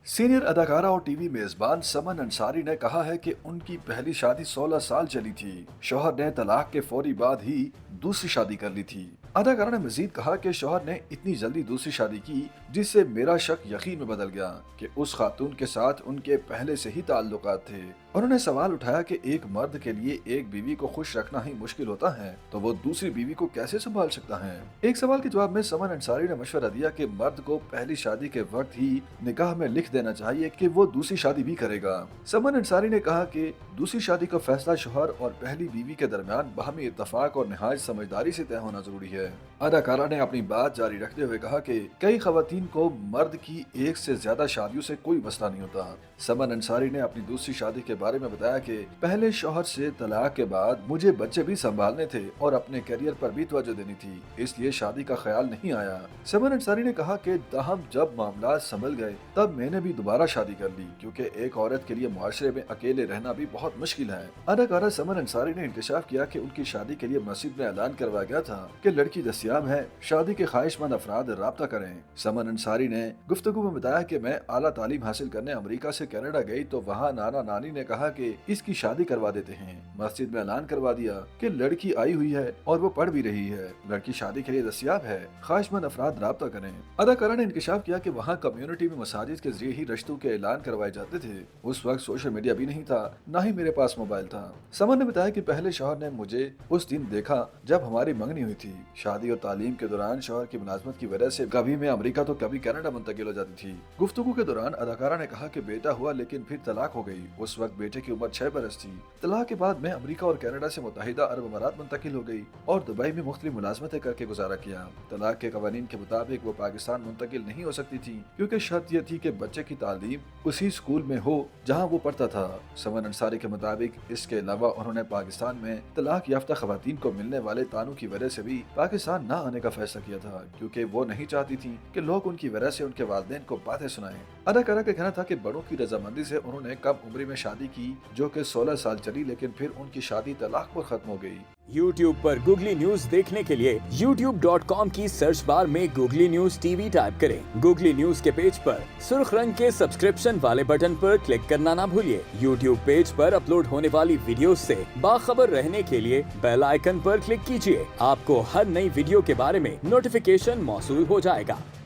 Senior अदाकारा और TV मेजबान समन अंसारी ने कहा है कि उनकी पहली शादी 16 साल चली थी। शौहर ने तलाक के फौरी बाद ही दूसरी शादी कर ली थी। अदाकारा ने मजीद कहा कि शौहर ने इतनी जल्दी दूसरी शादी की जिससे मेरा शक यकीन में बदल गया कि उस खातून के साथ उनके पहले से ही ताल्लुकात थे। उन्होंने सवाल उठाया कि एक मर्द के लिए एक बीवी को खुश रखना ही मुश्किल होता है तो वो दूसरी बीवी को कैसे संभाल सकता है। एक सवाल के जवाब में समन अंसारी ने मशवरा दिया कि मर्द को पहली शादी के वक्त ही निकाह में लिख देना चाहिए कि वो दूसरी शादी भी करेगा। समन अंसारी ने कहा कि दूसरी शादी का फैसला शौहर और पहली बीवी के दरमियान बाहमी इत्तफाक और निहायत समझदारी से तय होना जरूरी है। अदाकारा ने अपनी बात जारी रखते हुए कहा कि कई खवातीन को मर्द की एक से ज्यादा शादियों से कोई मसला नहीं होता। समन अंसारी ने अपनी दूसरी शादी के बारे में बताया कि पहले शौहर से तलाक के बाद मुझे बच्चे भी संभालने थे और अपने करियर पर भी तवज्जो देनी थी, इसलिए शादी का ख्याल नहीं आया। समन अंसारी ने कहा कि ताहम जब मामला संभल गए तब मैंने भी दोबारा शादी कर ली क्योंकि एक औरत के लिए मुआशरे में अकेले रहना भी बहुत मुश्किल है। अदाकारा समन अंसारी ने इंकशाफ किया कि उनकी शादी के लिए मस्जिद में ऐलान करवाया गया था कि लड़की दस्तयाब है, शादी के ख्वाहिशमंद अफराद राब्ता करें। समन अंसारी ने गुफ्तगू में बताया कि मैं आला तालीम हासिल करने अमेरिका से कनाडा गई तो वहाँ नाना नानी ने कहा कि इसकी शादी करवा देते हैं। मस्जिद में ऐलान करवा दिया कि लड़की आई हुई है और वो पढ़ भी रही है, लड़की शादी के लिए दस्तयाब है, ख्वाहिशमंद अफराद राब्ता करें। अदाकारा ने इंकशाफ किया कि वहाँ कम्युनिटी में मसाजिद के जरिए ही रिश्तों के ऐलान करवाए जाते थे। उस वक्त सोशल मीडिया भी नहीं था, न ही मेरे पास मोबाइल था। समन ने बताया कि पहले शौहर ने मुझे उस दिन देखा जब हमारी मंगनी हुई थी। शादी और तालीम के दौरान शौहर की मुलाजमत की वजह से कभी मैं अमेरिका तो कभी कनाडा मुंतकिल हो जाती थी। गुफ्तगू के दौरान अदाकारा ने कहा कि बेटा हुआ लेकिन फिर तलाक हो गई। उस वक्त बेटे की उम्र 6 बरस थी। तलाक के बाद मैं अमेरिका और कनाडा से मुत्तहिदा अरब अमारात मुंतकिल हो गई और दुबई में मुख्तलिफ मुलाजमतें करके गुजारा किया। तलाक के कवानीन के मुताबिक वो पाकिस्तान मुंतकिल नहीं हो सकती थी क्योंकि शर्त यह थी कि बच्चे की तालीम उसी स्कूल में हो जहाँ वो पढ़ता था। समन अंसारी के मुताबिक इसके अलावा उन्होंने पाकिस्तान में तलाक याफ्ता खवातीन को मिलने वाले तानों की वजह से भी पाकिस्तान न आने का फैसला किया था क्योंकि वो नहीं चाहती थी कि लोग उनकी वजह से उनके वालिदैन को बातें सुनाएं। अदाकारा का कहना था कि बड़ों की रजामंदी से उन्होंने कम उम्र में शादी की जो कि 16 साल चली, लेकिन फिर उनकी शादी तलाक पर खत्म हो गई। YouTube पर गूगली न्यूज देखने के लिए youtube.com की सर्च बार में गूगली न्यूज टीवी टाइप करें। गूगली न्यूज के पेज पर सुर्ख रंग के सब्सक्रिप्शन वाले बटन पर क्लिक करना ना भूलिए। YouTube पेज पर अपलोड होने वाली वीडियोस से बाखबर रहने के लिए बेल आइकन पर क्लिक कीजिए। आपको हर नई वीडियो के बारे में नोटिफिकेशन मौसूल हो जाएगा।